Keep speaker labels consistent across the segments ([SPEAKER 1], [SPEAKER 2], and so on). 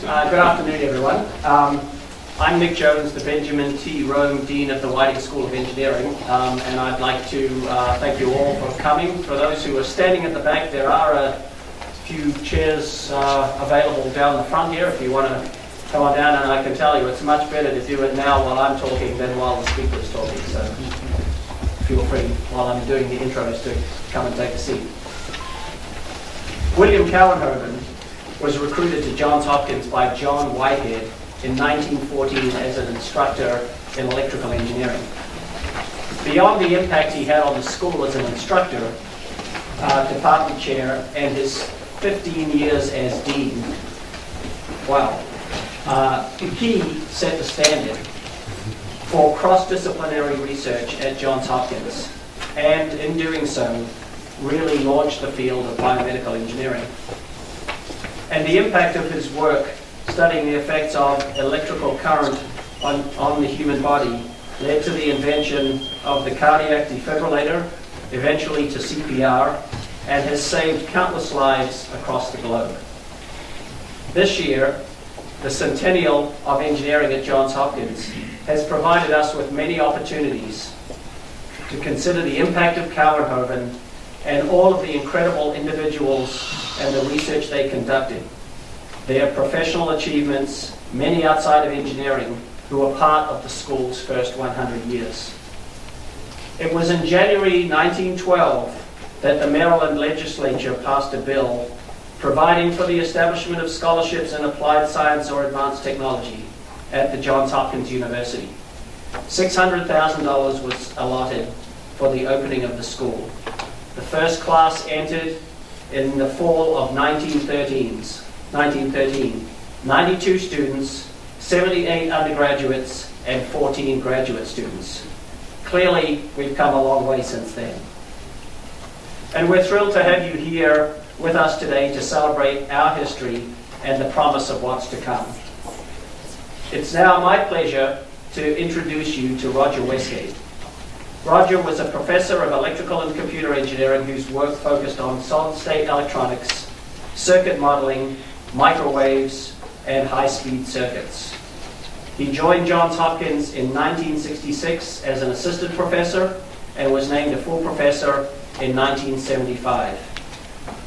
[SPEAKER 1] Good afternoon, everyone. I'm Nick Jones, the Benjamin T. Rome Dean of the Whiting School of Engineering, and I'd like to thank you all for coming. For those who are standing at the back, there are a few chairs available down the front here if you want to come on down, and I can tell you it's much better to do it now while I'm talking than while the speaker is talking, so feel free while I'm doing the intros to come and take a seat. William Kouwenhoven was recruited to Johns Hopkins by John Whitehead in 1914 as an instructor in electrical engineering. Beyond the impact he had on the school as an instructor, department chair, and his 15 years as dean, wow, he set the standard for cross-disciplinary research at Johns Hopkins, and in doing so, really launched the field of biomedical engineering. And the impact of his work studying the effects of electrical current on the human body led to the invention of the cardiac defibrillator, eventually to CPR, and has saved countless lives across the globe. This year, the centennial of engineering at Johns Hopkins has provided us with many opportunities to consider the impact of Kouwenhoven and all of the incredible individuals and the research they conducted, their professional achievements, many outside of engineering, who were part of the school's first 100 years. It was in January 1912 that the Maryland legislature passed a bill providing for the establishment of scholarships in applied science or advanced technology at the Johns Hopkins University. $600,000 was allotted for the opening of the school. The first class entered in the fall of 1913. 92 students, 78 undergraduates, and 14 graduate students. Clearly, we've come a long way since then. And we're thrilled to have you here with us today to celebrate our history and the promise of what's to come. It's now my pleasure to introduce you to Roger Westgate. Roger was a professor of electrical and computer engineering whose work focused on solid-state electronics, circuit modeling, microwaves, and high-speed circuits. He joined Johns Hopkins in 1966 as an assistant professor and was named a full professor in 1975.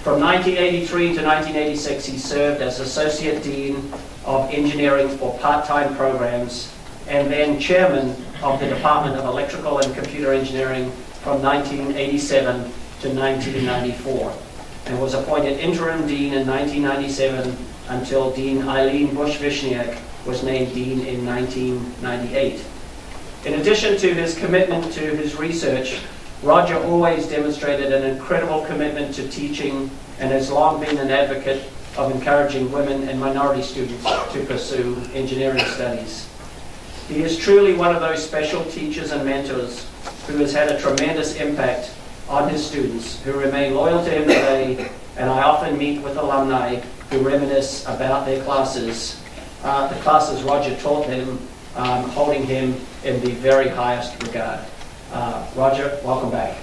[SPEAKER 1] From 1983 to 1986, he served as Associate Dean of Engineering for part-time programs and then Chairman of the Department of Electrical and Computer Engineering from 1987 to 1994, and was appointed Interim Dean in 1997 until Dean Eileen Bush-Vishniak was named Dean in 1998. In addition to his commitment to his research, Roger always demonstrated an incredible commitment to teaching and has long been an advocate of encouraging women and minority students to pursue engineering studies. He is truly one of those special teachers and mentors who has had a tremendous impact on his students who remain loyal to him today, and I often meet with alumni who reminisce about their classes, the classes Roger taught them, holding him in the very highest regard. Roger, welcome back.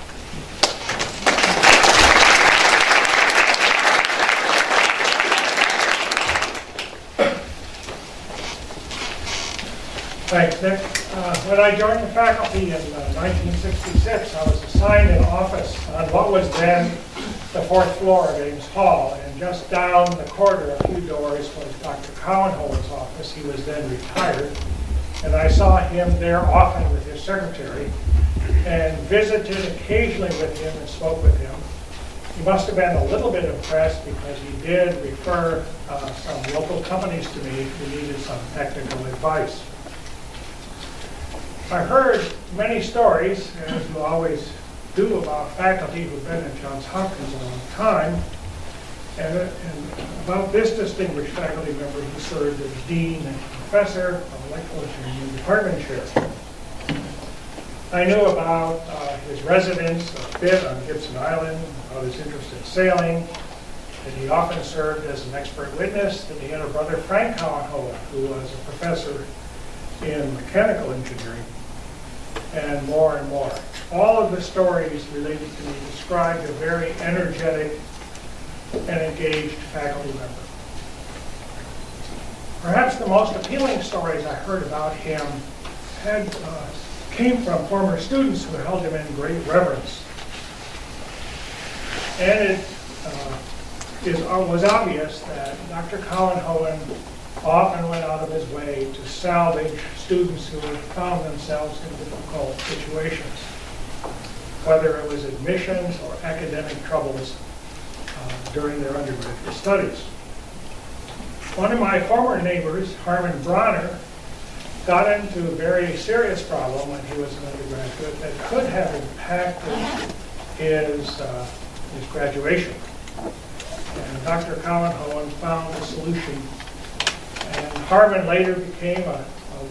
[SPEAKER 2] Thanks, Nick. When I joined the faculty in 1966, I was assigned an office on what was then the fourth floor of Ames Hall, and just down the corridor a few doors was Dr. Kouwenhoven's office. He was then retired, and I saw him there often with his secretary and visited occasionally with him and spoke with him. He must have been a little bit impressed because he did refer some local companies to me who needed some technical advice. I heard many stories, as you always do, about faculty who've been at Johns Hopkins a long time, and about this distinguished faculty member who served as dean and professor of electrical engineering department chair. I knew about his residence a bit on Gibson Island, about his interest in sailing, that he often served as an expert witness, that he had a brother, Frank Kouwenhoven, who was a professor in mechanical engineering, and more and more. All of the stories related to me described a very energetic and engaged faculty member. Perhaps the most appealing stories I heard about him came from former students who held him in great reverence. And it was obvious that Dr. Kouwenhoven often went out of his way to salvage students who found themselves in difficult situations, whether it was admissions or academic troubles during their undergraduate studies. One of my former neighbors, Harmon Bronner, got into a very serious problem when he was an undergraduate that could have impacted his graduation. And Dr. Kouwenhoven found a solution. And Harmon later became a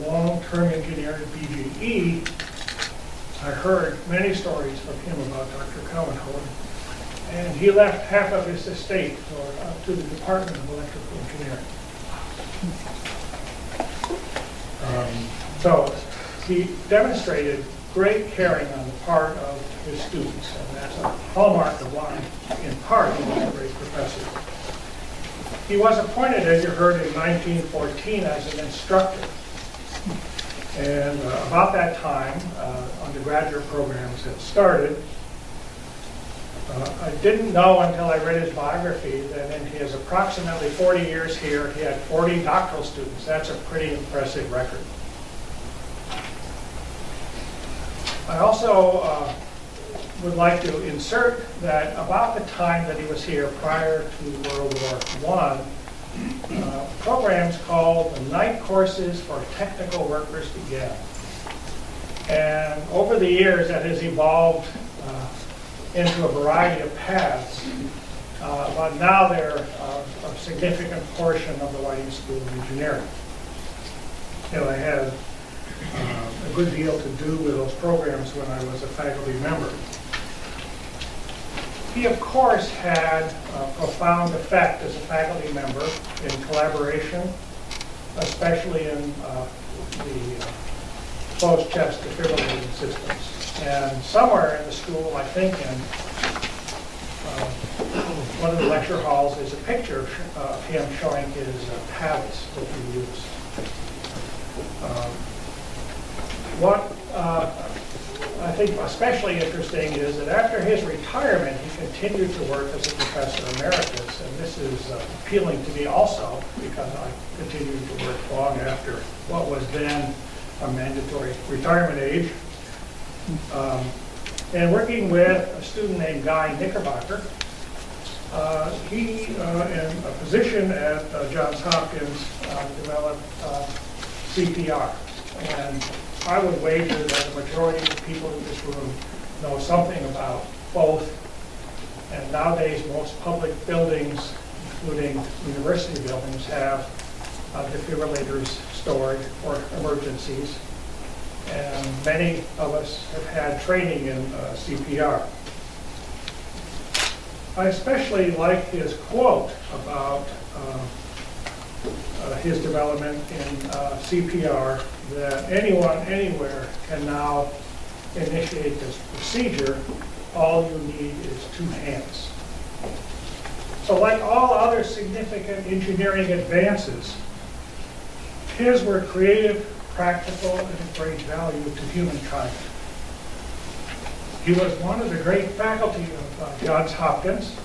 [SPEAKER 2] long-term engineer at BGE. I heard many stories from him about Dr. Kouwenhoven. And he left half of his estate to the Department of Electrical Engineering. So he demonstrated great caring on the part of his students, and that's a hallmark of why, in part, he was a great professor. He was appointed, as you heard, in 1914 as an instructor. And about that time, undergraduate programs had started. I didn't know until I read his biography that in his approximately 40 years here, he had 40 doctoral students. That's a pretty impressive record. I also would like to insert that about the time that he was here prior to World War I, programs called the night courses for technical workers began. And over the years, that has evolved into a variety of paths, but now they're a significant portion of the Whiting School of Engineering. And I had a good deal to do with those programs when I was a faculty member. He, of course, had a profound effect as a faculty member in collaboration, especially in the closed chest defibrillating systems. And somewhere in the school, I think in one of the lecture halls, is a picture of him showing his paddles that he used. What I think especially interesting is that after his retirement, he continued to work as a professor emeritus, and this is appealing to me also because I continued to work long after what was then a mandatory retirement age. And working with a student named Guy Knickerbocker, he, in a position at Johns Hopkins, developed CPR. And I would wager that the majority of the people in this room know something about both. And nowadays, most public buildings, including university buildings, have defibrillators stored for emergencies. And many of us have had training in CPR. I especially like his quote about his development in CPR, that anyone, anywhere can now initiate this procedure. All you need is 2 hands. So like all other significant engineering advances, his were creative, practical, and of great value to humankind. He was one of the great faculty of Johns Hopkins,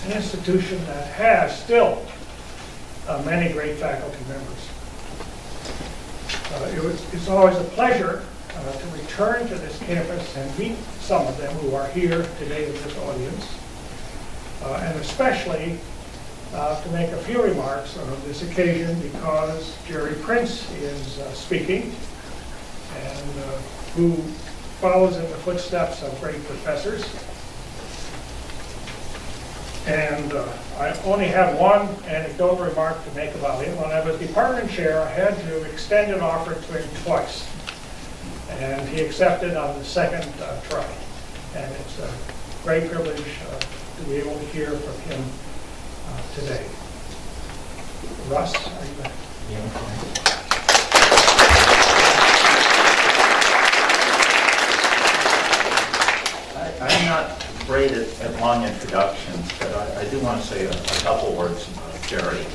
[SPEAKER 2] an institution that has still many great faculty members. It's always a pleasure to return to this campus and meet some of them who are here today in this audience, and especially to make a few remarks on this occasion because Jerry Prince is speaking, and who follows in the footsteps of great professors. And I only have one anecdotal remark to make about him. When I was department chair, I had to extend an offer to him twice. And he accepted on the second try. And it's a great privilege to be able to hear from him today. Russ, are you back? Yeah.
[SPEAKER 3] I'm not great at long introductions, but I do want to say a couple words about Jerry.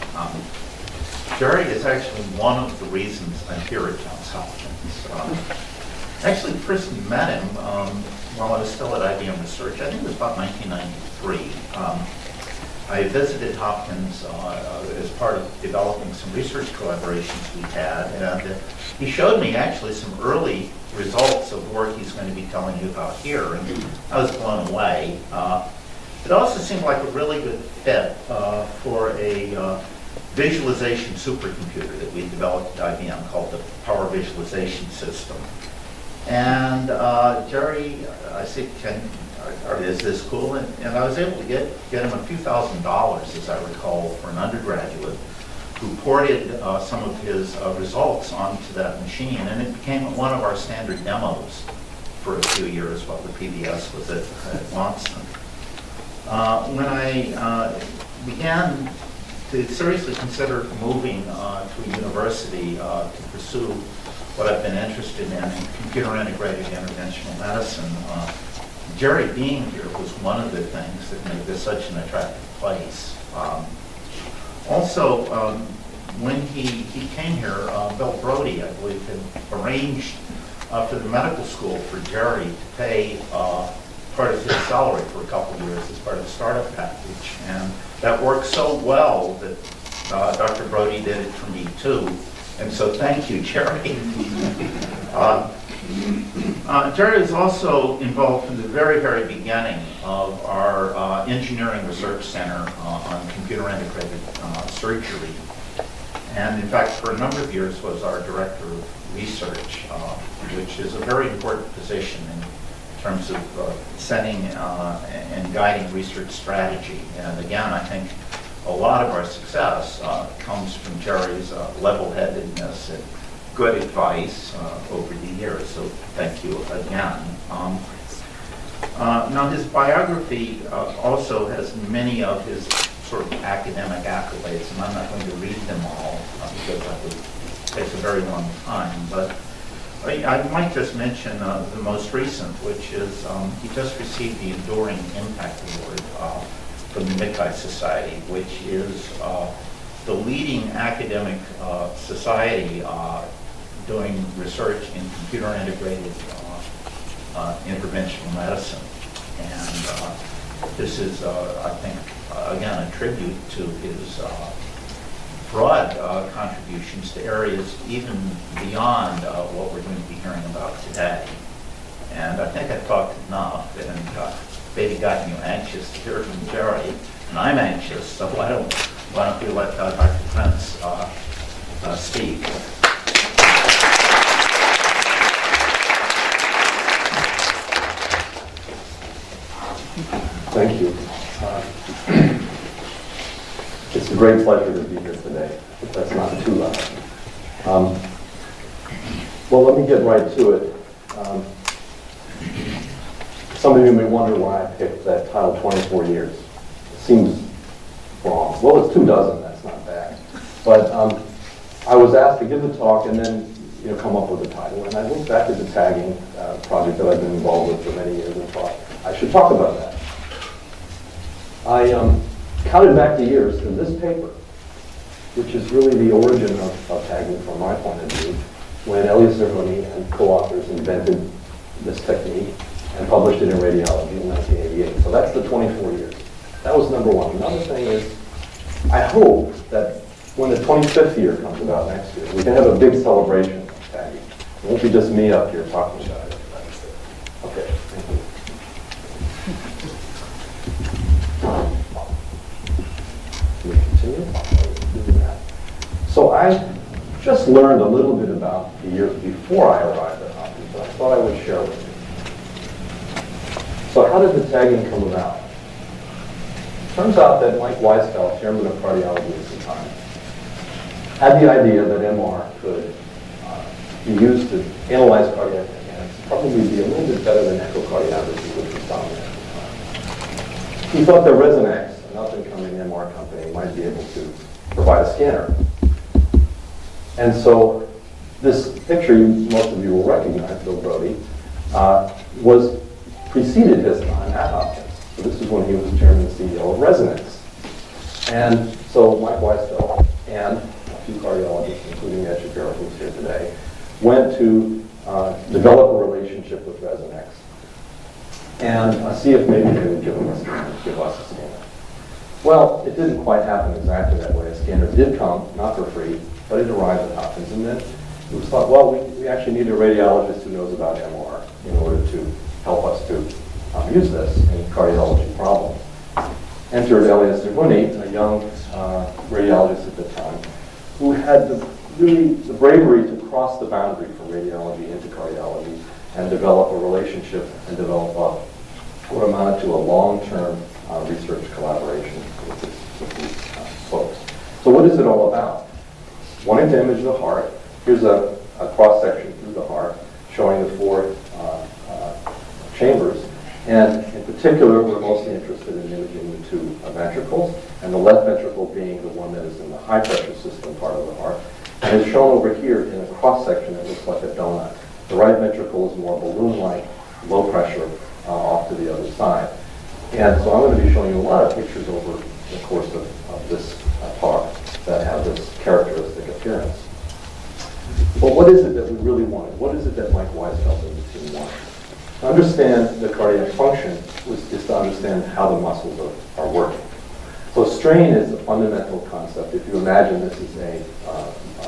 [SPEAKER 3] Jerry is actually one of the reasons I'm here at Johns Hopkins. Actually, first met him while I was still at IBM Research. I think it was about 1993. I visited Hopkins as part of developing some research collaborations we had, and he showed me actually some early results of work he's going to be telling you about here, and I was blown away. It also seemed like a really good fit for a visualization supercomputer that we developed at IBM called the Power Visualization System. And Jerry, I said, is this cool? And I was able to get him a few $1,000s, as I recall, for an undergraduate who ported some of his results onto that machine, and it became one of our standard demos for a few years while the PBS was at Watson. When I began to seriously consider moving to a university to pursue what I've been interested in computer-integrated interventional medicine, Jerry being here was one of the things that made this such an attractive place. Also, when he came here, Bill Brody, I believe, had arranged for the medical school for Jerry to pay part of his salary for a couple of years as part of the startup package. And that worked so well that Dr. Brody did it for me too. And so thank you, Jerry. Jerry is also involved from the very, very beginning of our engineering research center on computer-integrated surgery. And in fact, for a number of years was our director of research, which is a very important position in terms of setting and guiding research strategy. And again, I think a lot of our success comes from Jerry's level-headedness and good advice over the years, so thank you again. Now his biography also has many of his sort of academic accolades, and I'm not going to read them all because that would take a very long time, but I might just mention the most recent, which is he just received the Enduring Impact Award from the Mackay Society, which is the leading academic society doing research in computer-integrated interventional medicine. And this is, I think, again, a tribute to his broad contributions to areas even beyond what we're going to be hearing about today. And I think I've talked enough, and maybe gotten you anxious to hear from Jerry, and I'm anxious, so why don't you let Dr. Prince speak.
[SPEAKER 4] Thank you. It's a great pleasure to be here today, if that's not too loud. Well, let me get right to it. Some of you may wonder why I picked that title, 24 years. It seems wrong. Well, it's 24, that's not bad. But I was asked to give the talk and then come up with a title. And I looked back at the tagging project that I've been involved with for many years and thought I should talk about that. I counted back the years to this paper, which is really the origin of tagging from my point of view, when Elias Zerhouni and co-authors invented this technique and published it in Radiology in 1988. So that's the 24 years. That was number one. Another thing is, I hope that when the 25th year comes about next year, we can have a big celebration of tagging. It won't be just me up here talking about it. Okay, thank you. Can we continue? So I just learned a little bit about the years before I arrived at Hopkins, but I thought I would share with you. So how did the tagging come about? Turns out that Mike Weisfeld, chairman of cardiology at the time, had the idea that MR could be used to analyze cardiac mechanics, probably be a little bit better than echocardiography, which was dominant at the time. He thought that Resonax, an up-and-coming MR company, might be able to provide a scanner. And so this picture, most of you will recognize, Bill Brody, was preceded his time at Hopkins. So this is when he was chairman and CEO of Resonance. And so Mike Weisfeld and few cardiologists, including Ed Shapiro, who's here today, went to develop a relationship with Resonex and see if maybe they would give us a scanner. Well, it didn't quite happen exactly that way. A scanner did come, not for free, but it arrived at Hopkins, and then it was thought, well, we actually need a radiologist who knows about MR in order to help us to use this in cardiology problems. Entered Elias Zerhuni, a young radiologist at the time, who had the bravery to cross the boundary from radiology into cardiology and develop a relationship and develop what amounted to a long-term research collaboration with these folks. So what is it all about? Wanting to image the heart. Here's a cross-section through the heart showing the four chambers. And in particular, we're mostly interested in imaging the two ventricles, and the left ventricle being the one that is in the high-pressure system part of the heart. And it's shown over here in a cross-section that looks like a donut. The right ventricle is more balloon-like, low pressure off to the other side. And so I'm going to be showing you a lot of pictures over the course of this talk that have this characteristic appearance. But what is it that we really wanted? What is it that Mike Weisfeld and the team wanted? To understand the cardiac function is to understand how the muscles are working. So strain is a fundamental concept. If you imagine this is a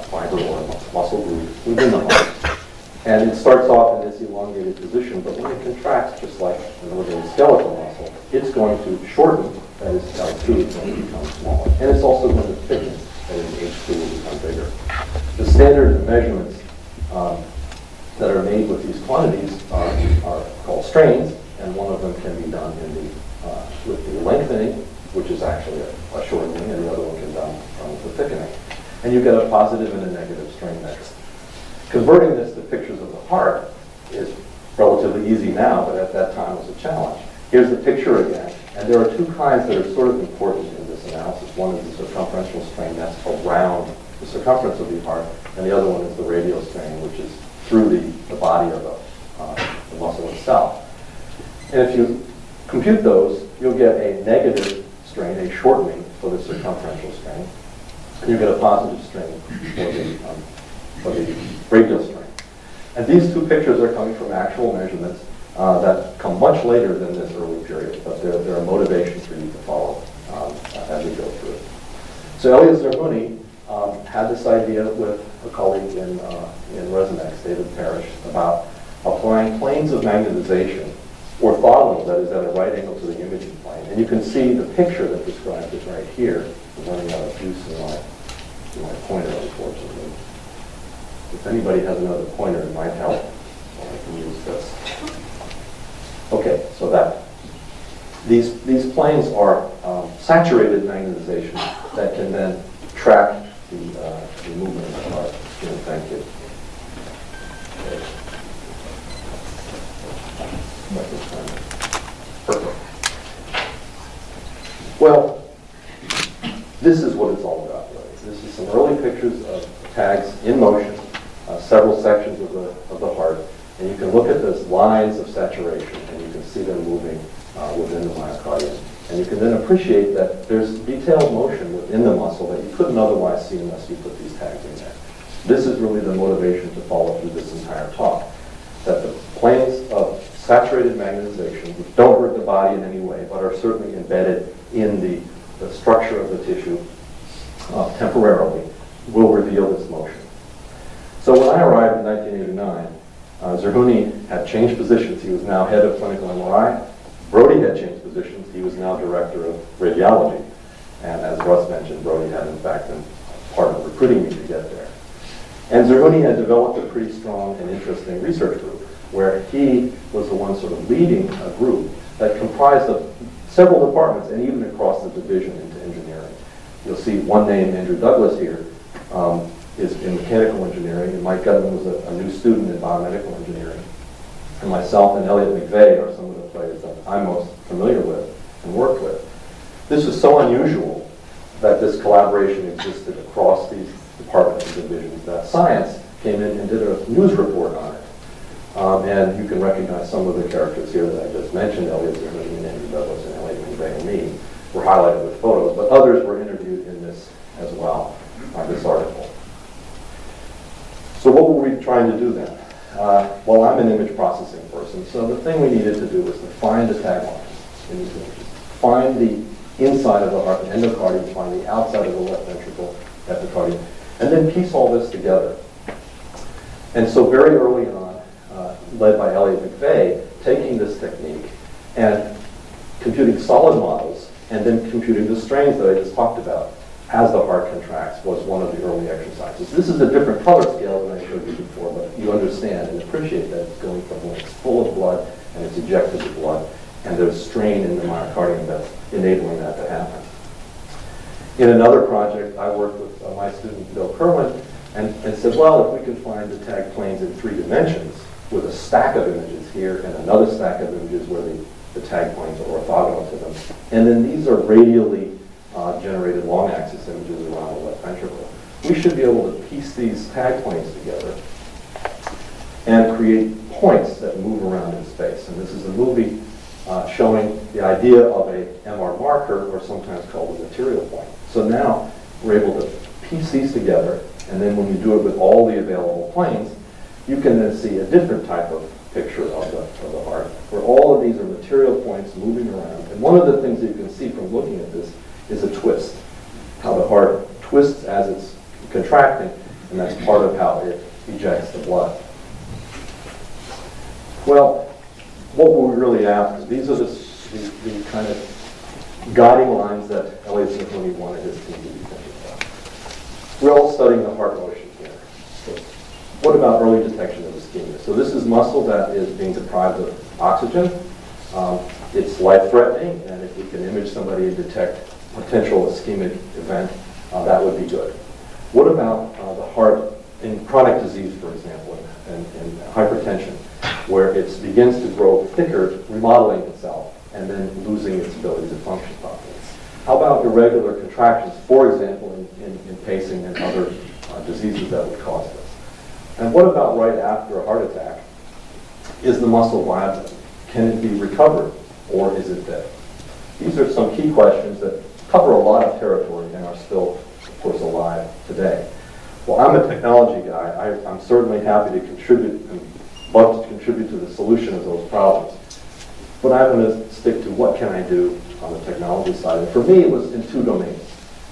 [SPEAKER 4] fiber or a muscle group within the heart. And it starts off in this elongated position, but when it contracts, just like an ordinary skeletal muscle, it's going to shorten, that is L2 is going to become smaller. And it's also going to thicken, that is H2 will become bigger. The standard measurements that are made with these quantities are called strains, and one of them can be done in with the lengthening, which is actually a shortening, and the other one can be done with the thickening. And you get a positive and a negative strain measure. Converting this to pictures of the heart is relatively easy now, but at that time was a challenge. Here's the picture again, and there are two kinds that are sort of important in this analysis. One is the circumferential strain, that's around the circumference of the heart, and the other one is the radial strain, which is through the body of the muscle itself. And if you compute those, you'll get a negative strain, a shortening for the circumferential strain, and you get a positive strain for the radial strain. And these two pictures are coming from actual measurements that come much later than this early period, but they're a motivation for you to follow as we go through it. So Elias Zerhuni had this idea with a colleague in Resonex, David Parrish, about applying planes of magnetization orthogonal, that is at a right angle to the imaging plane. And you can see the picture that describes it right here. I'm running out of juice in my pointer, unfortunately. If anybody has another pointer, it might help. Well, I can use this. Okay, so these planes are saturated magnetization that can then track the movement of the heart. Thank you. Perfect. Well, this is what it's all about, really. This is some early pictures of tags in motion, several sections of the heart, and you can look at those lines of saturation, and you can see them moving within the myocardium. And you can then appreciate that there's detailed motion within the muscle that you couldn't otherwise see unless you put these tags in there. This is really the motivation to follow through this entire talk, that the planes of saturated magnetization, which don't hurt the body in any way, but are certainly embedded in the structure of the tissue temporarily, will reveal this motion. So when I arrived in 1989, Zerhuni had changed positions. He was now head of clinical MRI. Brody had changed positions. He was now director of radiology. And as Russ mentioned, Brody had in fact been part of recruiting me to get there. And Zerhuni had developed a pretty strong and interesting research group where he was the one sort of leading a group that comprised of several departments and even across the division into engineering. You'll see one name, Andrew Douglas here, is in mechanical engineering, and Mike Gutman was a new student in biomedical engineering. And myself and Elliot McVeigh are some of the players that I'm most familiar with and worked with. This is so unusual that this collaboration existed across these departments and divisions that Science came in and did a news report on it. And you can recognize some of the characters here that I just mentioned, Elliot Zerhuni and Andrew Douglas and Elliot McVeigh and me were highlighted with photos, but others were interviewed in this as well, this article. So what were we trying to do then? Well, I'm an image processing person, so the thing we needed to do was to find the tag lines in these images, find the inside of the heart, the endocardium, find the outside of the left ventricle, epicardium, and then piece all this together. And so very early on, led by Elliot McVeigh, taking this technique and computing solid models and then computing the strains that I just talked about as the heart contracts was one of the early exercises. This is a different color scale than I showed you before, but you understand and appreciate that it's going from when it's full of blood and it's ejected the blood, and there's strain in the myocardium that's enabling that to happen. In another project, I worked with my student Bill Kerwin and said, well, if we can find the tag planes in 3 dimensions with a stack of images here and another stack of images where the tag planes are orthogonal to them, and then these are radially generated long axis images around the left ventricle, we should be able to piece these tag planes together and create points that move around in space. And this is a movie showing the idea of a MR marker, or sometimes called a material point. So now we're able to piece these together, and then when you do it with all the available planes, you can then see a different type of picture of the heart, where all of these are material points moving around. And one of the things that you can see from looking at this is a twist, how the heart twists as it's contracting, and that's part of how it ejects the blood. Well, what were we really after? These are the kind of guiding lines that Elliot Smith wanted his team to be thinking about. We're all studying the heart motion here. So what about early detection of ischemia? So this is muscle that is being deprived of oxygen. It's life-threatening, and if we can image somebody and detect potential ischemic event, that would be good. What about the heart in chronic disease, for example, and hypertension, where it begins to grow thicker, remodeling itself, and then losing its ability to function properly? How about irregular contractions, for example, in pacing and other diseases that would cause this? And what about right after a heart attack? Is the muscle viable? Can it be recovered, or is it dead? These are some key questions that cover a lot of territory and are still, of course, alive today. Well, I'm a technology guy. I'm certainly happy to contribute and love to contribute to the solution of those problems. But I'm going to stick to what can I do on the technology side. And for me, it was in 2 domains.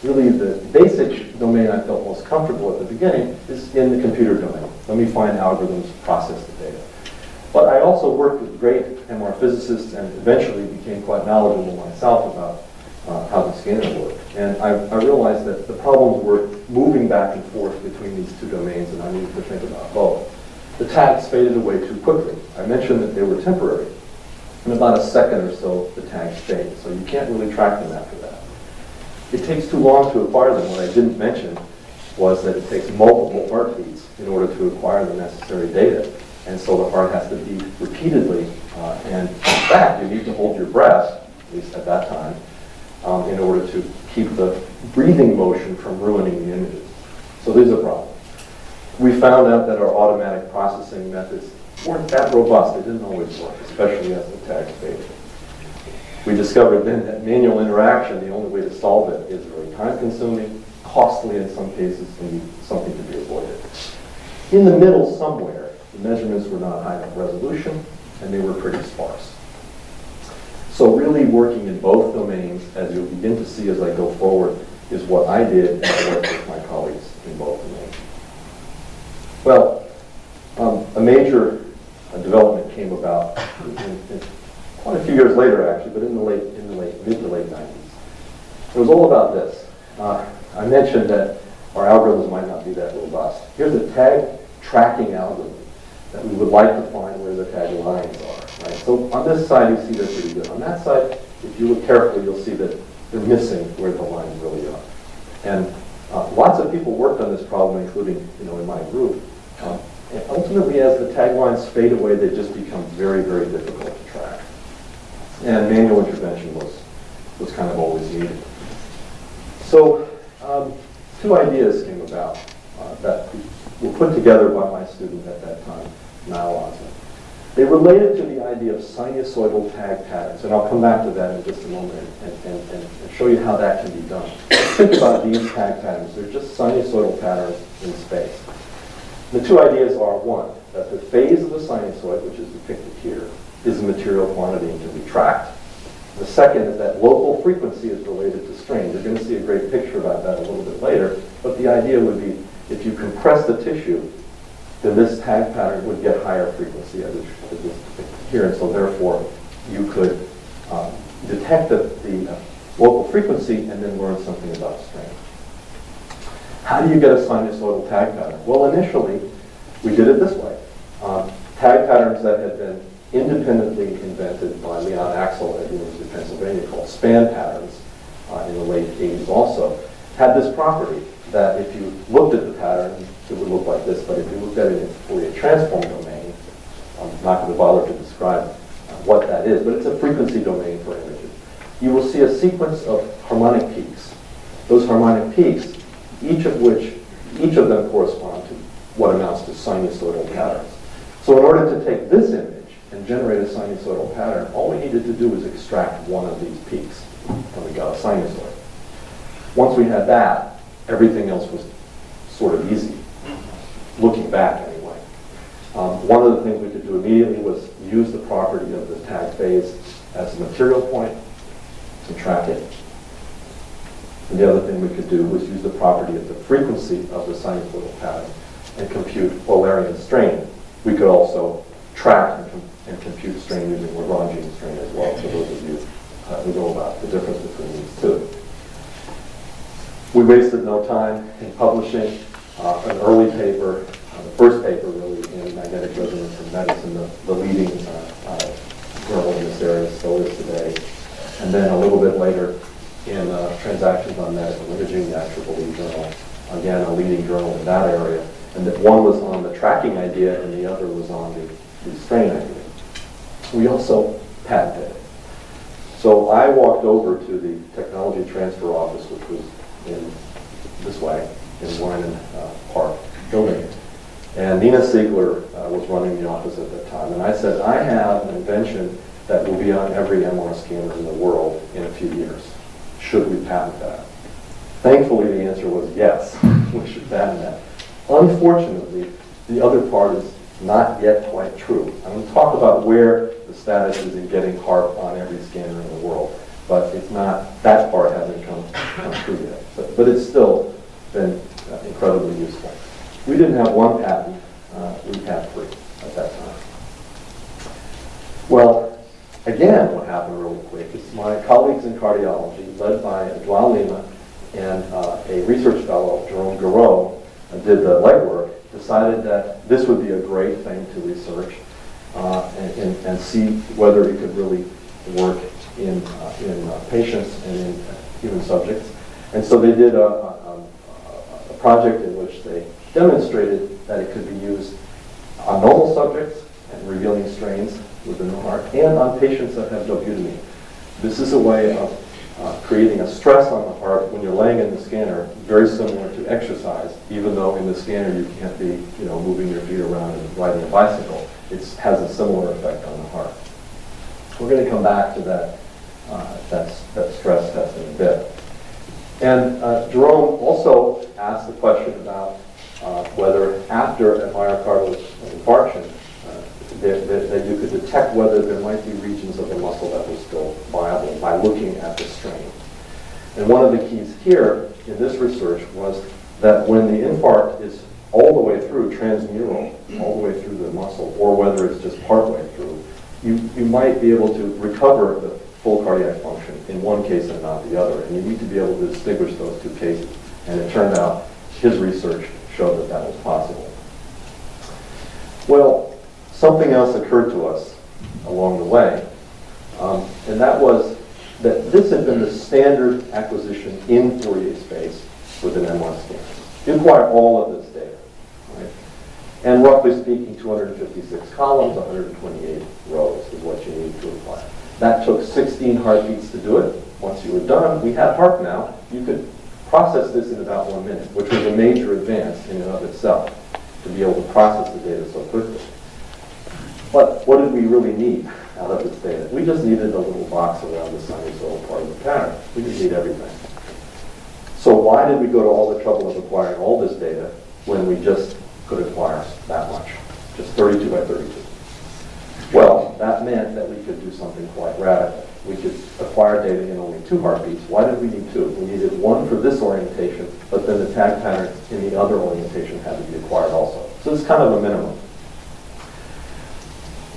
[SPEAKER 4] Really, the basic domain I felt most comfortable at the beginning is in the computer domain. Let me find algorithms, process the data. But I also worked with great MR physicists and eventually became quite knowledgeable myself about how the scanner worked. And I realized that the problems were moving back and forth between these 2 domains, and I needed to think about both. The tags faded away too quickly. I mentioned that they were temporary. In about a second or so, the tags fade, so you can't really track them after that. It takes too long to acquire them. What I didn't mention was that it takes multiple heartbeats in order to acquire the necessary data. And so the heart has to beat repeatedly. And in fact, you need to hold your breath, at least at that time, in order to keep the breathing motion from ruining the images. So these are problems. We found out that our automatic processing methods weren't that robust. They didn't always work, especially as the tags faded. We discovered then that manual interaction, the only way to solve it, is very time-consuming, costly in some cases, and something to be avoided. In the middle somewhere, the measurements were not high enough resolution, and they were pretty sparse. So really working in both domains, as you'll begin to see as I go forward, is what I did and worked with my colleagues in both domains. Well, a major development came about in quite a few years later, actually, but in the mid to late 90s. It was all about this. I mentioned that our algorithms might not be that robust. Here's a tag tracking algorithm that we would like to find where the tag lines are. Right? So on this side, you see they're pretty good. On that side, if you look carefully, you'll see that they're missing where the lines really are. And lots of people worked on this problem, including in my group. And ultimately, as the tag lines fade away, they just become very, very difficult to track. And manual intervention was kind of always needed. So 2 ideas came about that were put together by my student at that time, Niall Osmond. They related to the idea of sinusoidal tag patterns, and I'll come back to that in just a moment and show you how that can be done. Think about these tag patterns. They're just sinusoidal patterns in space. The two ideas are, one, that the phase of the sinusoid, which is depicted here, is a material quantity and can be tracked. The second is that local frequency is related to strain. You're going to see a great picture about that a little bit later, but the idea would be if you compress the tissue, then this tag pattern would get higher frequency as is depicted here, and so therefore you could detect the local frequency and then learn something about strain. How do you get a sinusoidal tag pattern? Well, initially, we did it this way. Tag patterns that had been independently invented by Leon Axel at the University of Pennsylvania called SPAMM patterns in the late 80s also, had this property that if you looked at the pattern, it would look like this, but if you looked at it in Fourier transform domain, I'm not going to bother to describe what that is, but it's a frequency domain for images. You will see a sequence of harmonic peaks. Those harmonic peaks, each of them correspond to what amounts to sinusoidal patterns. So in order to take this image and generate a sinusoidal pattern, all we needed to do was extract one of these peaks, and we got a sinusoid. Once we had that, everything else was sort of easy, looking back anyway. One of the things we could do immediately was use the property of the tag phase as a material point to track it. And the other thing we could do was use the property of the frequency of the sinusoidal pattern and compute Eulerian strain. We could also track and compute strain using Lagrangian strain as well, for those of you who know about the difference between these two. We wasted no time in publishing an early paper, the first paper really in magnetic resonance in medicine, the leading journal in this area still is today. And then a little bit later in Transactions on Medical Imaging, the IEEE journal, again a leading journal in that area. And that one was on the tracking idea and the other was on the strain idea. We also patented it. So I walked over to the technology transfer office, which was in this way, in Warren Park building. And Nina Siegler was running the office at that time. And I said, I have an invention that will be on every MR scanner in the world in a few years. Should we patent that? Thankfully, the answer was yes, we should patent that. Unfortunately, the other part is not yet quite true. I'm going to talk about where the status is in getting HARP on every scanner in the world, but it's not, that part hasn't come true yet. But it's still been incredibly useful. We didn't have one patent, we had 3 at that time. Well, again, what happened really quick is my colleagues in cardiology, led by Joao Lima and a research fellow, Jerome Garreau, did the legwork, decided that this would be a great thing to research and see whether it could really work in patients and in human subjects. And so they did a project in which they demonstrated that it could be used on normal subjects and revealing strains within the heart and on patients that have dobutamine. This is a way of creating a stress on the heart when you're laying in the scanner, very similar to exercise, even though in the scanner you can't be moving your feet around and riding a bicycle. It has a similar effect on the heart. We're going to come back to that stress test in a bit. And Jerome also asked the question about whether after a myocardial infarction that you could detect whether there might be regions of the muscle that were still viable by looking at the strain. And one of the keys here in this research was that when the infarct is all the way through, transmural, all the way through the muscle, or whether it's just partway through, you might be able to recover the full cardiac function in one case and not the other. And you need to be able to distinguish those two cases. And it turned out his research showed that that was possible. Well, something else occurred to us along the way, and that was that this had been the standard acquisition in Fourier space with an MR scanner. You acquire all of this data, right? And roughly speaking, 256 columns, 128 rows is what you need to acquire. That took 16 heartbeats to do it. Once you were done, we had HARP now. You could process this in about 1 minute, which was a major advance in and of itself, to be able to process the data so quickly. But what did we really need out of this data? We just needed a little box around the sinusoidal part of the pattern. We didn't need everything. So why did we go to all the trouble of acquiring all this data when we just could acquire that much, just 32 by 32. Well, that meant that we could do something quite radical. We could acquire data in only 2 heartbeats. Why did we need 2? We needed 1 for this orientation, but then the tag pattern in the other orientation had to be acquired also. So it's kind of a minimum.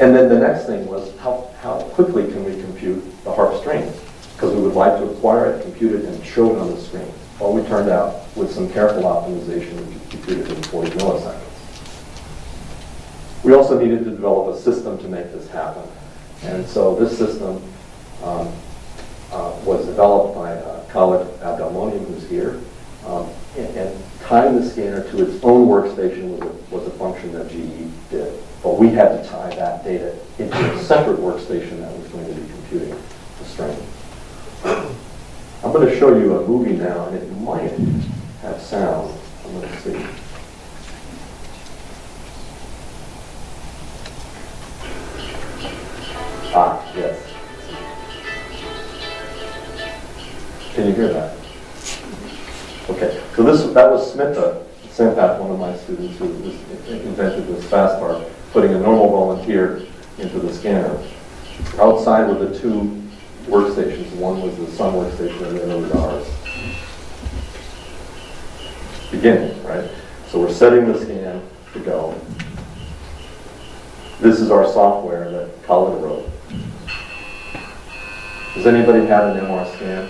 [SPEAKER 4] And then the next thing was how quickly can we compute the HARP strain? Because we would like to acquire it, compute it, and show it on the screen. Well, we turned out, with some careful optimization, we could compute it in 40 milliseconds. We also needed to develop a system to make this happen. And so this system was developed by a colleague, Acknowledgements, who's here. And tying the scanner to its own workstation was a function that GE did. But we had to tie that data into a separate workstation that was going to be computing the strain. I'm going to show you a movie now, and it might have sound. I'm going to see. Ah, yes. Can you hear that? Okay, so that was Smitha Sampath, one of my students who invented this fast HARP, putting a normal volunteer into the scanner. Outside were the 2 workstations. One was the Sun workstation and the other was ours. Beginning, right? So we're setting the scan to go. This is our software that Colin wrote. Does anybody have an MR scan?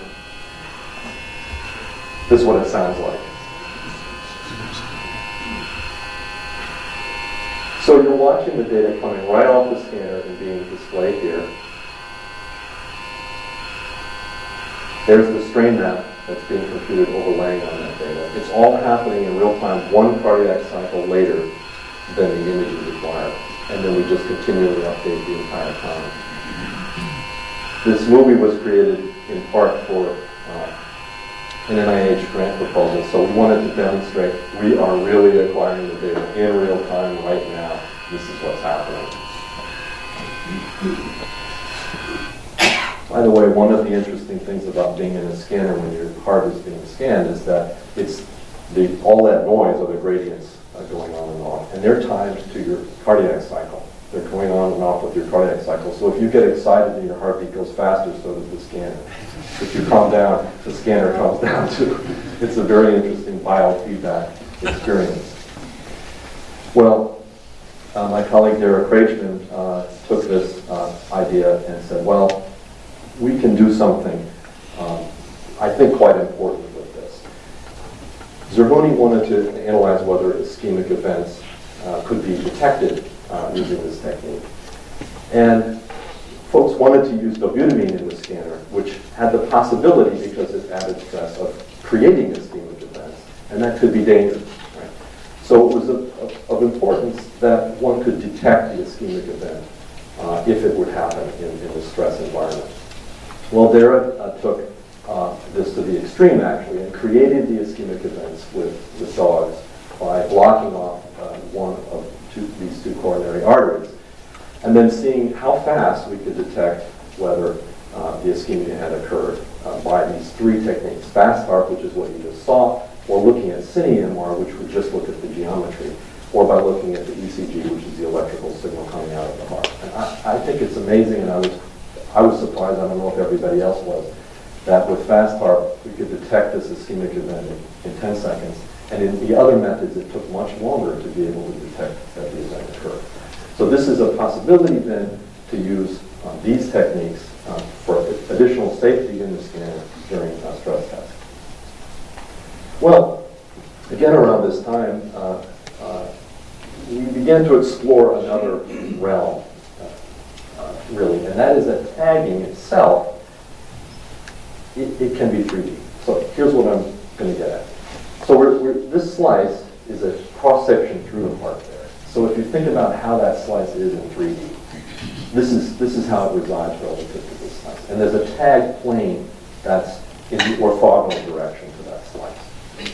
[SPEAKER 4] This is what it sounds like. So you're watching the data coming right off the scanner and being displayed here. There's the strain map that's being computed overlaying on that data. It's all happening in real time, 1 cardiac cycle later than the image is required. And then we just continually update the entire time. This movie was created in part for an NIH grant proposal, so we wanted to demonstrate we are really acquiring the data in real time right now. This is what's happening. By the way, one of the interesting things about being in a scanner when your heart is being scanned is that it's all that noise are the gradients going on and off, and they're timed to your cardiac cycle. They're going on and off with your cardiac cycle. So if you get excited and your heartbeat goes faster, so does the scanner. If you calm down, the scanner calms down too. It's a very interesting biofeedback experience. Well, my colleague Derek Kreichman took this idea and said, well, we can do something, I think, quite important with this. Zerhoni wanted to analyze whether ischemic events could be detected using this technique. And folks wanted to use dobutamine in the scanner, which had the possibility, because it added stress, of creating ischemic events, and that could be dangerous. Right? So it was of importance that one could detect the ischemic event if it would happen in a stress environment. Well, Dara took this to the extreme, actually, and created the ischemic events with dogs by blocking off one of these 2 coronary arteries, and then seeing how fast we could detect whether the ischemia had occurred by these 3 techniques: fast HARP, which is what you just saw, or looking at cine-MR, which would just look at the geometry, or by looking at the ECG, which is the electrical signal coming out of the heart. And I think it's amazing, and I was surprised, I don't know if everybody else was, that with fast HARP, we could detect this ischemic event in 10 seconds. And in the other methods, it took much longer to be able to detect that the event occurred. So this is a possibility then to use these techniques for additional safety in the scanner during stress tests. Well, again around this time, we began to explore another realm, really, and that is that tagging itself, it can be 3D. So here's what I'm going to get at. So this slice is a cross-section through the heart there. So if you think about how that slice is in 3D, this is how it resides relative to this slice. And there's a tag plane that's in the orthogonal direction to that slice.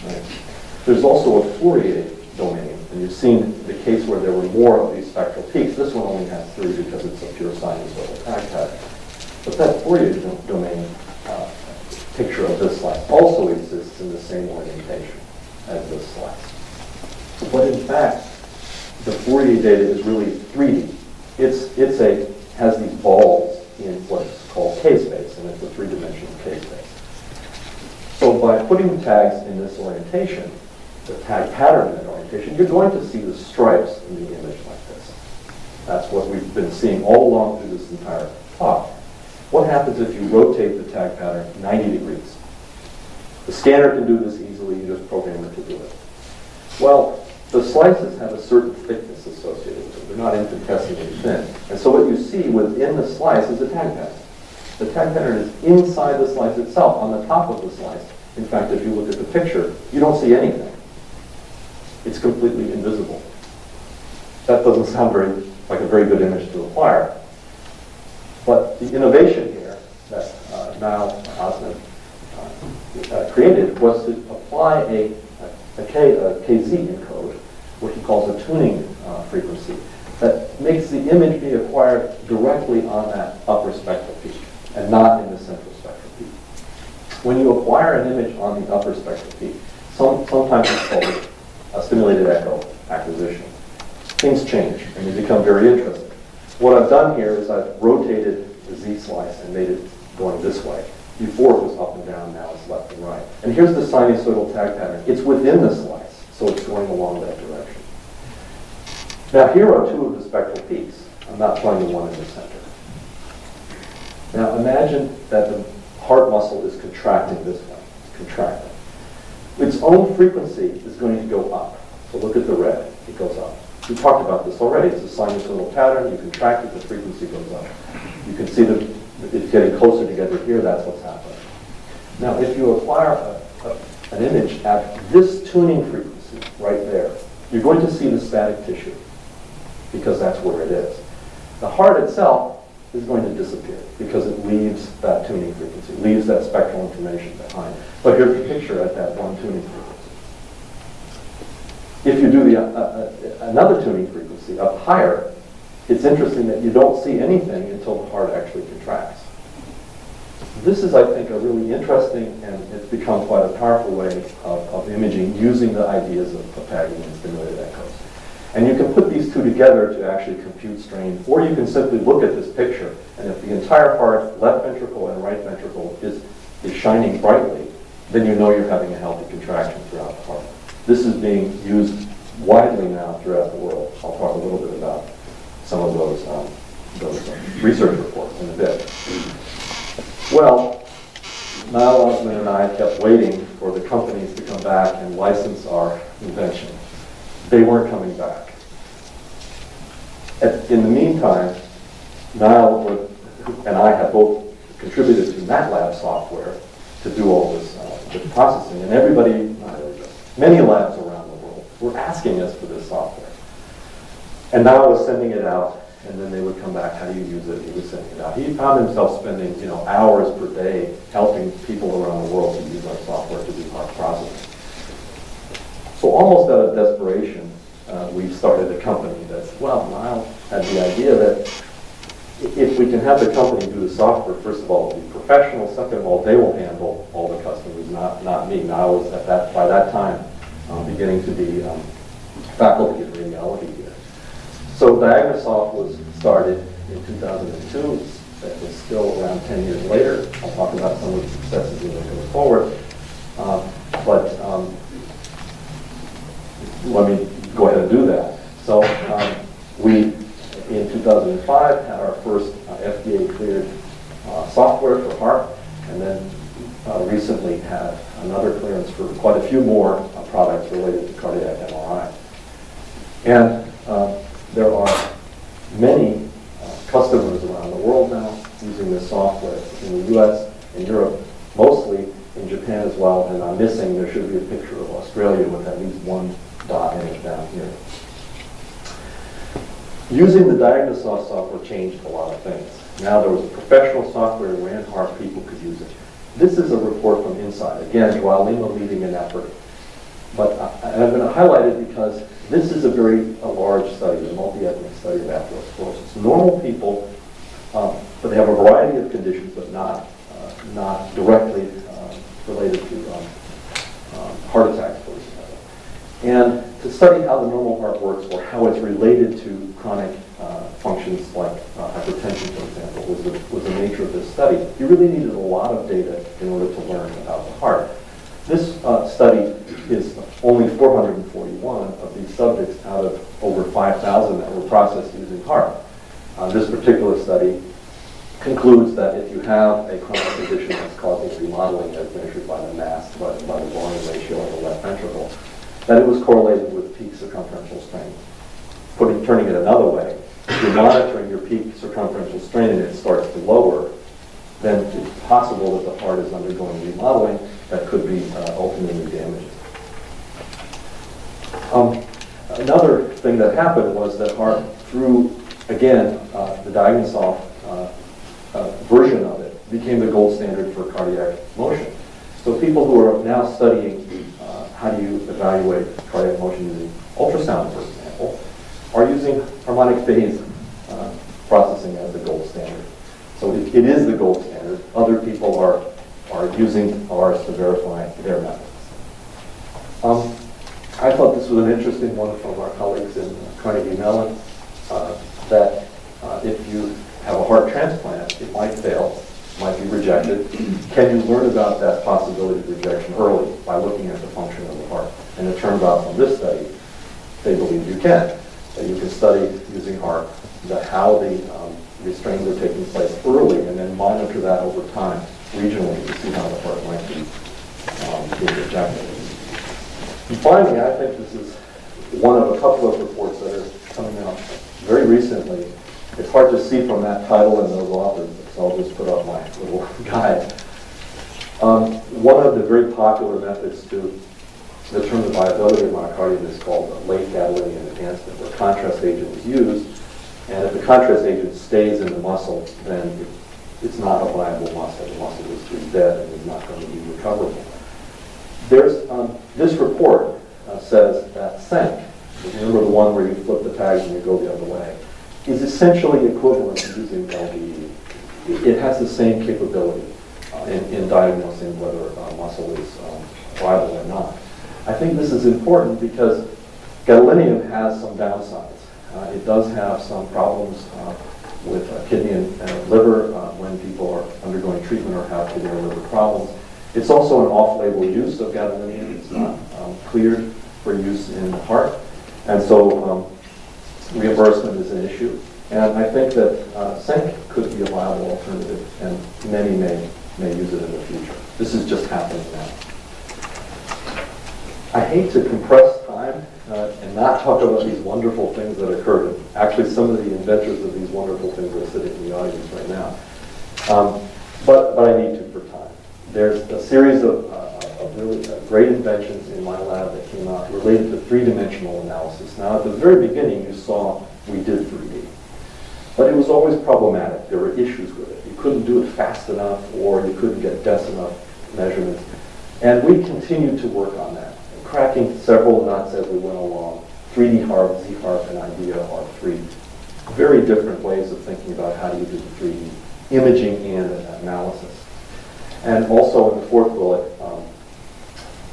[SPEAKER 4] Right? There's also a Fourier domain, and you've seen the case where there were more of these spectral peaks. This one only has 3 because it's a pure sinusoidal tag pattern. But that Fourier domain picture of this slice also exists in the same orientation as this slice. But in fact, 2D data is really 3D. Has these balls in what's called K-space, and it's a three-dimensional K-space. So by putting tags in this orientation, the tag pattern in that orientation, you're going to see the stripes in the image like this. That's what we've been seeing all along through this entire talk. What happens if you rotate the tag pattern 90 degrees? The scanner can do this easily, you just program it to do it. Well, the slices have a certain thickness associated with them. They're not infinitesimally thin. And so what you see within the slice is a tag pattern. The tag pattern is inside the slice itself, on the top of the slice. In fact, if you look at the picture, you don't see anything. It's completely invisible. That doesn't sound like a very good image to acquire. But the innovation here that Niall Osmond created was to apply a KZ encode, what he calls a tuning frequency, that makes the image be acquired directly on that upper spectral peak and not in the central spectral peak. When you acquire an image on the upper spectral peak, sometimes it's called a stimulated echo acquisition. Things change and they become very interesting. What I've done here is I've rotated the Z slice and made it going this way. Before it was up and down, now it's left and right. And here's the sinusoidal tag pattern. It's within the slice, so it's going along that direction. Now here are two of the spectral peaks. I'm not showing the one in the center. Now imagine that the heart muscle is contracting this way, contracting. Its own frequency is going to go up. So look at the red, it goes up. We talked about this already. It's a sinusoidal pattern. You contract it, the frequency goes up. You can see that it's getting closer together here. That's what's happening. Now, if you acquire an image at this tuning frequency right there, you're going to see the static tissue because that's where it is. The heart itself is going to disappear because it leaves that tuning frequency, leaves that spectral information behind. But here's the picture at that one tuning frequency. If you do another tuning frequency up higher, it's interesting that you don't see anything until the heart actually contracts. This is, I think, a really interesting, and it's become quite a powerful way of imaging using the ideas of tagging and stimulated echoes. And you can put these two together to actually compute strain, or you can simply look at this picture, and if the entire heart, left ventricle and right ventricle, is shining brightly, then you know you're having a healthy contraction throughout the heart. This is being used widely now throughout the world. I'll talk a little bit about some of those research reports in a bit. Well, Niall Osmond and I kept waiting for the companies to come back and license our invention. They weren't coming back. In the meantime, Niall and I have both contributed to MATLAB software to do all this processing, and everybody, many labs around the world were asking us for this software. And Niall was sending it out, and then they would come back, how do you use it? He was sending it out. He found himself spending hours per day helping people around the world to use our software to do HARP processing. So almost out of desperation, we started a company that's, Niall had the idea that if we can have the company do the software, first of all, it'll be professional. Second of all, they will handle all the customers, not me. Niall was by that time beginning to be faculty in radiology here. So Diagnosoft was started in 2002. It was still around 10 years later. I'll talk about some of the successes as we go forward. Let me go ahead and do that. So we, in 2005, had our first FDA-cleared software for HARP, and then recently had another clearance for quite a few more products related to cardiac MRI. And there are many customers around the world now using this software in the US, in Europe, mostly in Japan as well, and I'm missing, there should be a picture of Australia with at least one dot in it down here. Using the Diagnosoft software changed a lot of things. Now there was a professional software that ran HARP, people could use it. This is a report from inside. Again, while Lima leading an effort. But I'm going to highlight it because this is a very large study, a multi-ethnic study of atherosclerosis. Normal people, but they have a variety of conditions, but not directly related to heart attacks, for example. And to study how the normal heart works or how it's related to chronic functions like hypertension, for example, was the nature of this study. You really needed a lot of data in order to learn about the heart. This study is only 441 of these subjects out of over 5,000 that were processed using HARP. This particular study concludes that if you have a chronic condition that's causing remodeling as measured by the mass, by the volume ratio in the left ventricle, that it was correlated with peak circumferential strain. Turning it another way, if you're monitoring your peak circumferential strain and it starts to lower, then it's possible that the heart is undergoing remodeling that could be ultimately damaging. Another thing that happened was that HARP, through, again, the Diagnosolve version of it, became the gold standard for cardiac motion. So people who are now studying how do you evaluate cardiac motion using ultrasound, for example, are using harmonic phase processing as the gold standard. So it is the gold standard. Other people are using ours to verify their methods. I thought this was an interesting one from our colleagues in Carnegie Mellon, that if you have a heart transplant, it might fail, might be rejected. Can you learn about that possibility of rejection early by looking at the function of the heart? And it turns out from this study, they believe you can. That you can study using HARP how the restraints are taking place early and then monitor that over time regionally to see how the heart might be being rejected. And finally, I think this is one of a couple of reports that are coming out very recently. It's hard to see from that title and those authors, so I'll just put up my little guide. One of the very popular methods to determine the viability of myocardium is called late gadolinium enhancement, where contrast agent is used, and if the contrast agent stays in the muscle, then it's not a viable muscle. The muscle is dead and is not going to be recoverable. There's this report says that SENC, remember the one where you flip the tags and you go the other way, is essentially equivalent to using LVE. It has the same capability in diagnosing whether a muscle is viable or not. I think this is important because gadolinium has some downsides. It does have some problems with kidney and liver when people are undergoing treatment or have kidney or liver problems. It's also an off-label use of gadolinium. It's not cleared for use in the heart. And so reimbursement is an issue. And I think that SENC could be a viable alternative, and many may use it in the future. This is just happening now. I hate to compress time and not talk about these wonderful things that occurred. Actually, some of the inventors of these wonderful things are sitting in the audience right now. But I need to for time. There's a series of really great inventions in my lab that came out related to three-dimensional analysis. Now, at the very beginning, you saw we did 3D. But it was always problematic. There were issues with it. You couldn't do it fast enough, or you couldn't get dense enough measurements. And we continued to work on that, cracking several nuts as we went along. 3D HARP, Z-HARP, and IDEA are three very different ways of thinking about how do you do the 3D imaging and analysis. And also in the fourth bullet,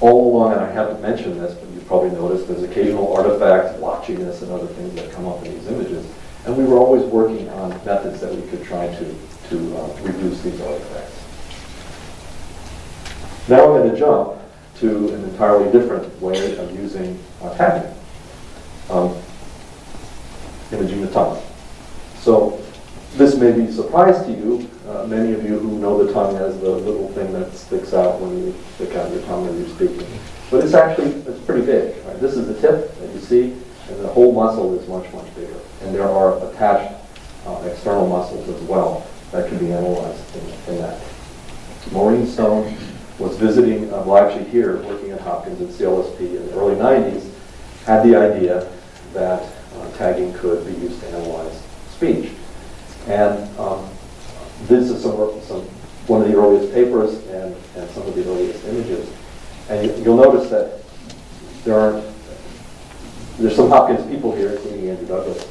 [SPEAKER 4] all along, and I haven't mentioned this, but you probably noticed there's occasional artifacts, blotchiness, and other things that come up in these images. And we were always working on methods that we could try to reduce these artifacts. Now I'm going to jump to an entirely different way of using tagging, imaging the tongue. So this may be a surprise to you, many of you who know the tongue as the little thing that sticks out when you stick out your tongue when you're speaking. But it's pretty big. Right? This is the tip that you see, and the whole muscle is much, much bigger. And there are attached external muscles as well that can be analyzed in that. Maureen Stone was visiting, actually here, working at Hopkins at CLSP in the early 90s, had the idea that tagging could be used to analyze speech. And this is one of the earliest papers and some of the earliest images. And you'll notice that there's some Hopkins people here, including Andrew Douglas.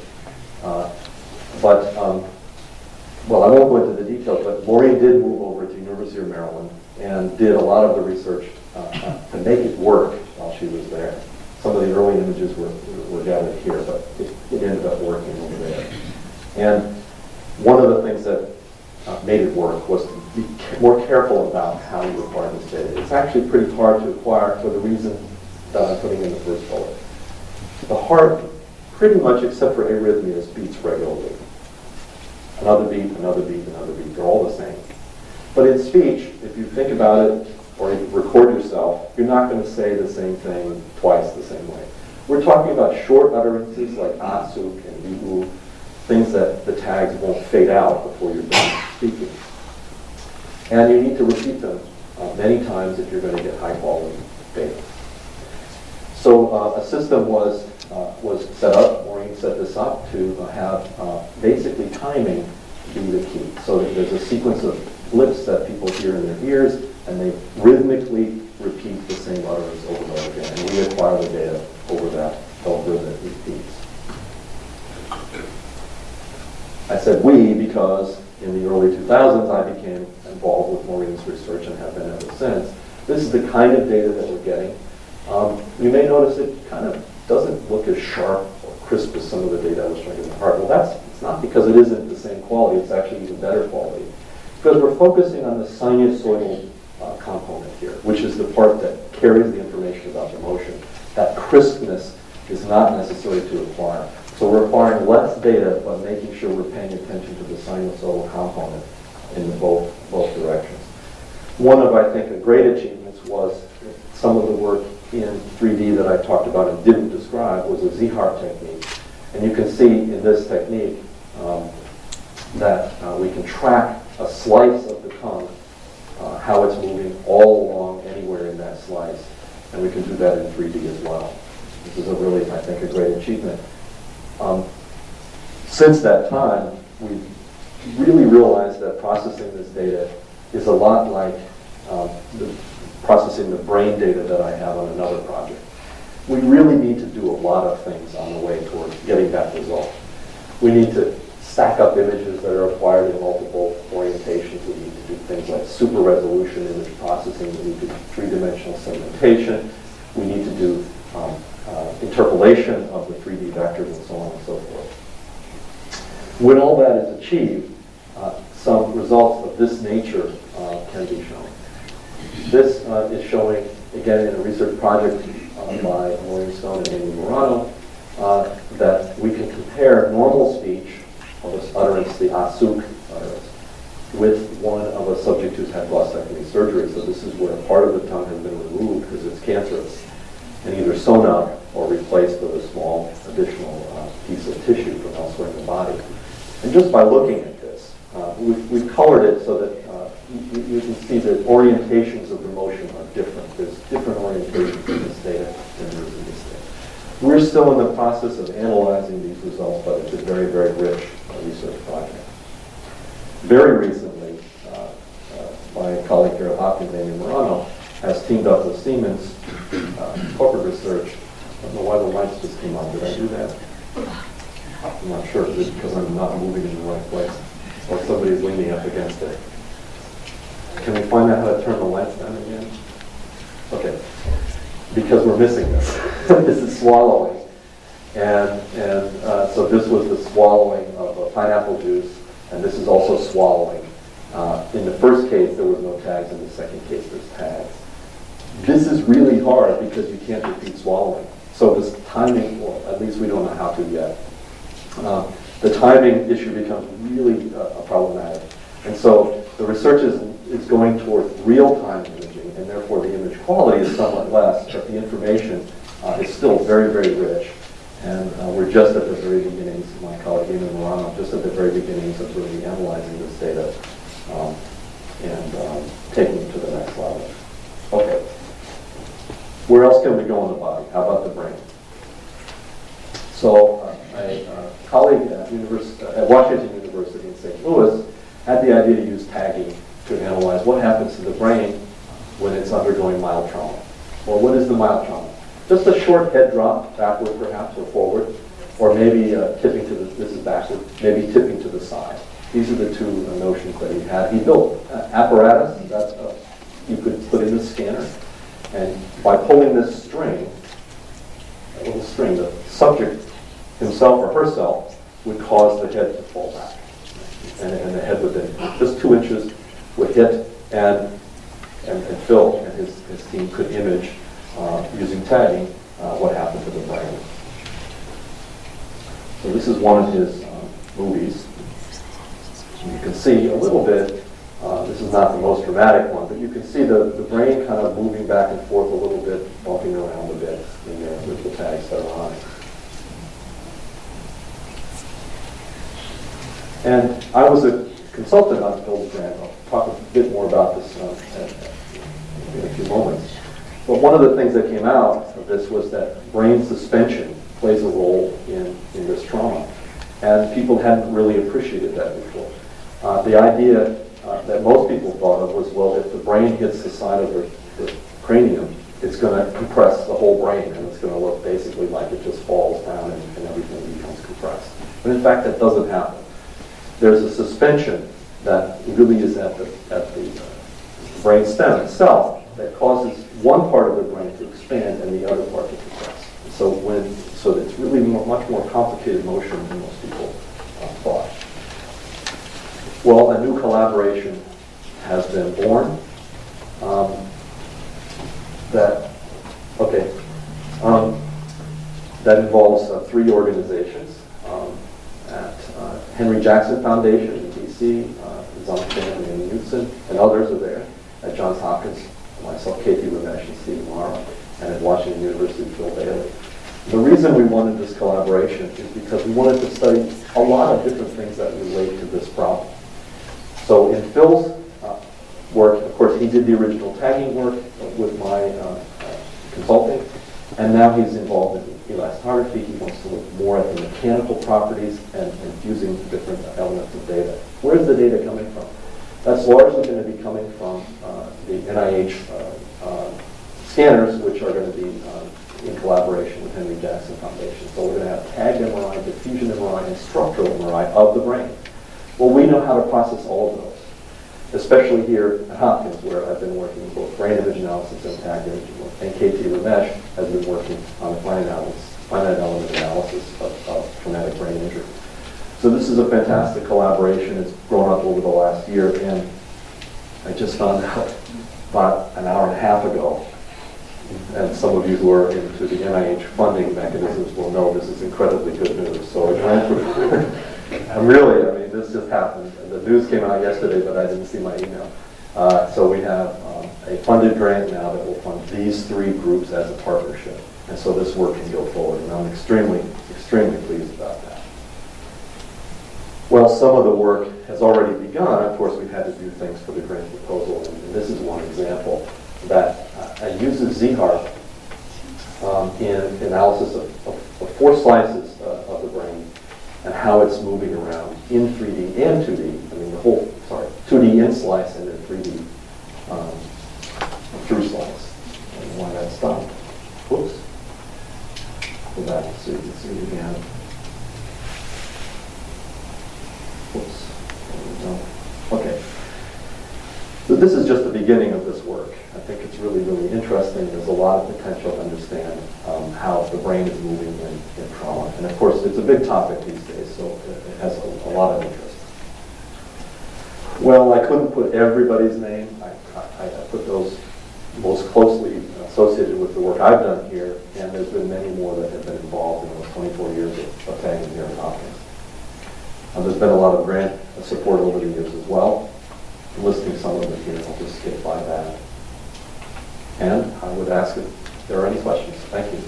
[SPEAKER 4] Well, I won't go into the details, but Maureen did move over to the University of Maryland and did a lot of the research to make it work while she was there. Some of the early images were gathered here, but it ended up working over there. And one of the things that made it work was to be more careful about how you acquire this data. It's actually pretty hard to acquire for the reason that I'm putting in the first bullet. The heart, pretty much except for arrhythmias, beats regularly. Another beat, another beat, another beat. They're all the same. But in speech, if you think about it or you record yourself, you're not going to say the same thing twice the same way. We're talking about short utterances like asuk and yu, things that the tags won't fade out before you're done speaking. And you need to repeat them many times if you're going to get high quality data. So a system was set up, Maureen set this up, to have basically timing be the key. So that there's a sequence of blips that people hear in their ears, and they rhythmically repeat the same utterance over and over again. And we acquire the data over that rhythmic repeats. I said we because in the early 2000s I became involved with Maureen's research and have been ever since. This is the kind of data that we're getting. You may notice it kind of doesn't look as sharp or crisp as some of the data I was trying to get in the heart. Well, it's not because it isn't the same quality, it's actually even better quality. Because we're focusing on the sinusoidal component here, which is the part that carries the information about the motion. That crispness is not necessary to acquire. So we're acquiring less data, but making sure we're paying attention to the sinusoidal component in both directions. One of, I think, the great achievements was some of the work in 3D that I talked about and didn't describe was a Z-HARP technique. And you can see in this technique that we can track a slice of the tongue, how it's moving all along anywhere in that slice. And we can do that in 3D as well. This is a really, I think, a great achievement. Since that time, we've really realized that processing this data is a lot like processing the brain data that I have on another project. We really need to do a lot of things on the way towards getting that result. We need to stack up images that are acquired in multiple orientations. We need to do things like super resolution image processing. We need to do three-dimensional segmentation. We need to do interpolation of the 3D vectors and so on and so forth. When all that is achieved, some results of this nature can be shown. This is showing, again, in a research project by Maureen Stone and Amy Morano, that we can compare normal speech, or this utterance, the asuk utterance, with one of a subject who's had glossectomy surgery. So this is where part of the tongue has been removed because it's cancerous, and either sewn up or replaced with a small additional piece of tissue from elsewhere in the body. And just by looking at this, we've colored it so that you can see that orientations of the motion are different. There's different orientations in this data than there is in this data. We're still in the process of analyzing these results, but it's a very, very rich research project. Very recently, my colleague here at Hopkins, Amy Morano, has teamed up with Siemens corporate research. I don't know why the lights just came on. Did I do that? I'm not sure. Is it because I'm not moving in the right place? Or somebody's leaning up against it? Can we find out how to turn the lights down again? Okay. Because we're missing this. This is swallowing. And so this was the swallowing of a pineapple juice, and this is also swallowing. In the first case, there was no tags. In the second case, there's tags. This is really hard because you can't repeat swallowing. So this timing, well, at least we don't know how to yet. The timing issue becomes really problematic. And so the research is going toward real-time imaging, and therefore the image quality is somewhat less, but the information is still very, very rich. And we're just at the very beginnings, my colleague Amy Morano, just at the very beginnings of really analyzing this data and taking it to the next level. Okay. Where else can we go in the body? How about the brain? So a colleague at Washington University in St. Louis had the idea to use tagging to analyze what happens to the brain when it's undergoing mild trauma. Well, what is the mild trauma? Just a short head drop, backward perhaps, or forward, or maybe tipping to the, this is backward, maybe tipping to the side. These are the two notions that he had. He built apparatus that you could put in the scanner, and by pulling this string, little string. The subject himself or herself would cause the head to fall back. And the head would then, just 2 inches, would hit, and Phil and his team could image, using tagging, what happened to the brain. So this is one of his movies. You can see a little bit, this is not the most dramatic one, but you can see the brain kind of moving back and forth a little bit, bumping around a bit in there with the tags that are on it. And I was a consultant on Phil's grant. I'll talk a bit more about this in a few moments. But one of the things that came out of this was that brain suspension plays a role in this trauma. And people hadn't really appreciated that before. The idea that most people thought of was, well, if the brain hits the side of the cranium, it's going to compress the whole brain, and it's going to look basically like it just falls down and everything becomes compressed. But in fact, that doesn't happen. There's a suspension that really is at the brain stem itself that causes one part of the brain to expand and the other part to compress. So it's really much more complicated motion than most people thought. Well, a new collaboration has been born. That involves 3 organizations. At Henry Jackson Foundation in D.C., Zong and Newton, and others are there. At Johns Hopkins, myself, Katie Ramesh, and Steve Morrow, and at Washington University, Phil Bailey. The reason we wanted this collaboration is because we wanted to study a lot of different things that relate to this problem. So in Phil's work, of course, he did the original tagging work with my consulting, and now he's involved in elastography. He wants to look more at the mechanical properties and fusing different elements of data. Where's the data coming from? That's largely going to be coming from the NIH scanners, which are going to be in collaboration with Henry Jackson Foundation. So we're going to have tagged MRI, diffusion MRI, and structural MRI of the brain. Well, we know how to process all of those, especially here at Hopkins, where I've been working with both brain image analysis and tagged imaging work. And Katie Ramesh has been working on the finite element analysis of traumatic brain injury. So this is a fantastic collaboration. It's grown up over the last year, and I just found out about an hour and a half ago, and some of you who are into the NIH funding mechanisms will know this is incredibly good news. So this just happened. The news came out yesterday, but I didn't see my email. So we have a funded grant now that will fund these 3 groups as a partnership. And so this work can go forward, and I'm extremely, extremely pleased about that. Well, some of the work has already begun. Of course, we've had to do things for the grant proposal, and this is one example that uses ZHARP in analysis of 4 slices of the brain and how it's moving around in 3D and 2D. I mean, 2D in slice and then 3D through slice. And why that's done. Whoops. Go back so you can see it again. Whoops. Okay. So this is just the beginning of this work. I think it's really, really interesting. There's a lot of potential to understand how the brain is moving in trauma. And of course, it's a big topic these days, so it has a lot of interest. Well, I couldn't put everybody's name. I put those most closely associated with the work I've done here, and there's been many more that have been involved in those 24 years of tagging here at Hopkins. There's been a lot of grant support over the years as well. I'm listing some of them here. I'll just skip by that. And I would ask if there are any questions. Thank you.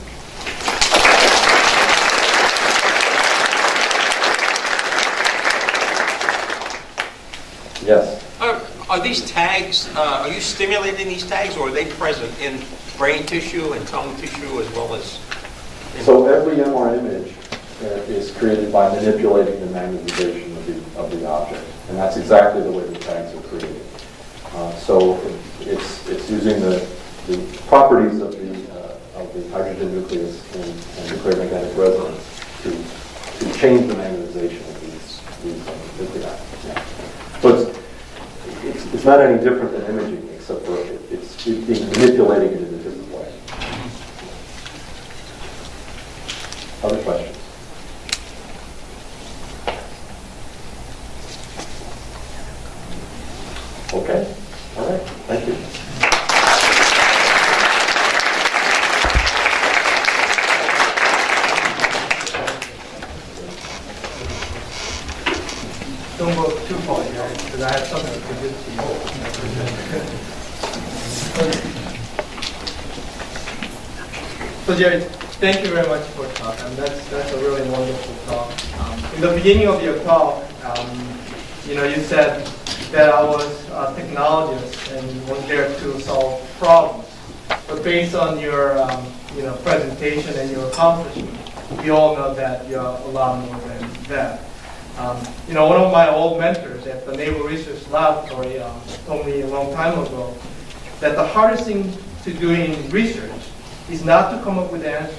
[SPEAKER 4] Yes?
[SPEAKER 5] Are these tags, are you stimulating these tags, or are they present in brain tissue and tongue tissue as well as?
[SPEAKER 4] So every MR image is created by manipulating the magnetization of the object. And that's exactly the way the tags are created. So it's using the properties of the hydrogen nucleus and nuclear magnetic resonance to change the magnetization of these nuclei. Yeah. So it's not any different than imaging, except for it's being manipulating it in a different way. Okay, all right, thank you.
[SPEAKER 6] Don't go too far, because I have something to give to you. So Jerry, thank you very much for the talk. That's a really wonderful talk. In the beginning of your talk, you said that I was a technologist and was there to solve problems. But based on your presentation and your accomplishment, we all know that you're a lot more than that. One of my old mentors at the Naval Research Laboratory told me a long time ago that the hardest thing to do in research is not to come up with answers,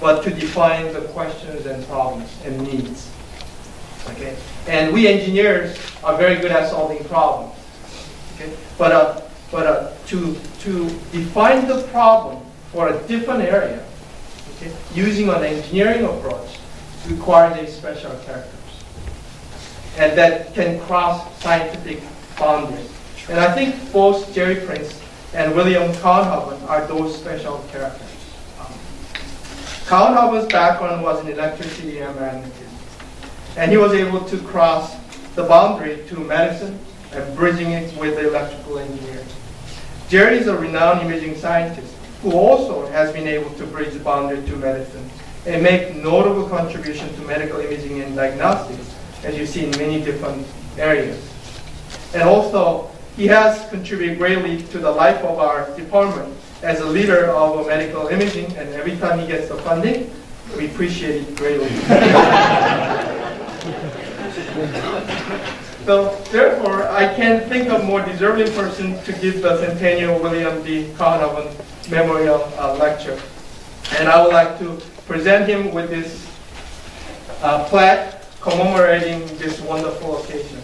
[SPEAKER 6] but to define the questions and problems and needs. Okay? And we engineers are very good at solving problems. Okay? But to define the problem for a different area, okay, using an engineering approach requires a special characters. And that can cross scientific boundaries. And I think both Jerry Prince and William Kouwenhoven are those special characters. Kouwenhoven's background was in electricity and magnetism. And he was able to cross the boundary to medicine and bridging it with electrical engineering. Jerry is a renowned imaging scientist who also has been able to bridge the boundary to medicine and make notable contribution to medical imaging and diagnostics, as you see in many different areas. And also, he has contributed greatly to the life of our department as a leader of medical imaging, and every time he gets the funding, we appreciate it greatly. So, therefore, I can't think of more deserving person to give the Centennial William D. Kouwenhoven Memorial Lecture. And I would like to present him with this plaque commemorating this wonderful occasion.